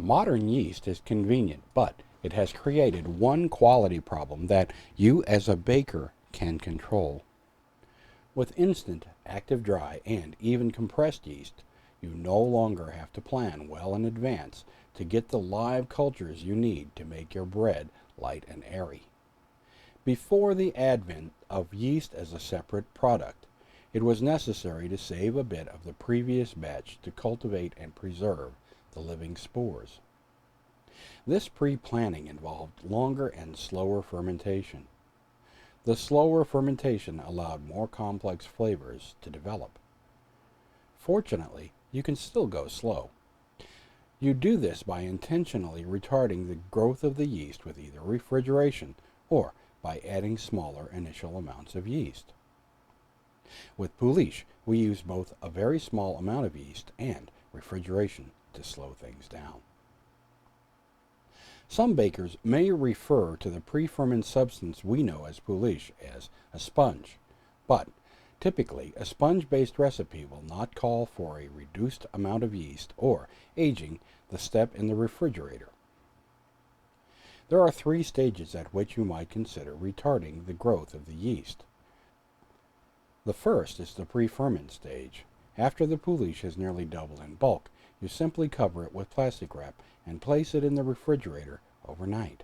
Modern yeast is convenient, but it has created one quality problem that you as a baker can control. With instant, active dry, and even compressed yeast, you no longer have to plan well in advance to get the live cultures you need to make your bread light and airy. Before the advent of yeast as a separate product, it was necessary to save a bit of the previous batch to cultivate and preserve the living spores. This pre-planning involved longer and slower fermentation. The slower fermentation allowed more complex flavors to develop. Fortunately, you can still go slow. You do this by intentionally retarding the growth of the yeast with either refrigeration or by adding smaller initial amounts of yeast. With pouliche, we use both a very small amount of yeast and refrigeration to slow things down. Some bakers may refer to the pre-fermented substance we know as pouliche as a sponge, but typically a sponge-based recipe will not call for a reduced amount of yeast or aging the step in the refrigerator. There are three stages at which you might consider retarding the growth of the yeast. The first is the pre-ferment stage. After the pouliche has nearly doubled in bulk, you simply cover it with plastic wrap and place it in the refrigerator overnight.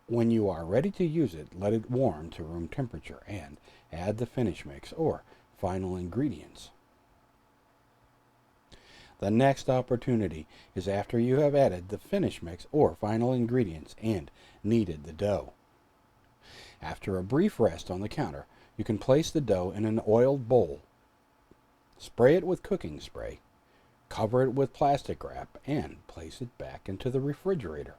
When you are ready to use it, let it warm to room temperature and add the finish mix or final ingredients. The next opportunity is after you have added the finish mix or final ingredients and kneaded the dough. After a brief rest on the counter, you can place the dough in an oiled bowl, spray it with cooking spray, cover it with plastic wrap, and place it back into the refrigerator.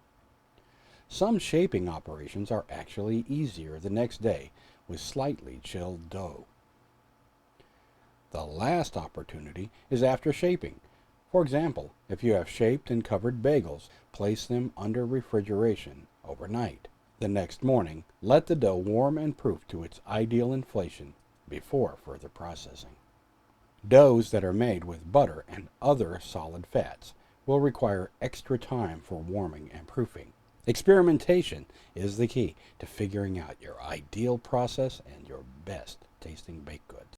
Some shaping operations are actually easier the next day with slightly chilled dough. The last opportunity is after shaping. For example, if you have shaped and covered bagels, place them under refrigeration overnight. The next morning, let the dough warm and proof to its ideal inflation before further processing. Doughs that are made with butter and other solid fats will require extra time for warming and proofing. Experimentation is the key to figuring out your ideal process and your best tasting baked goods.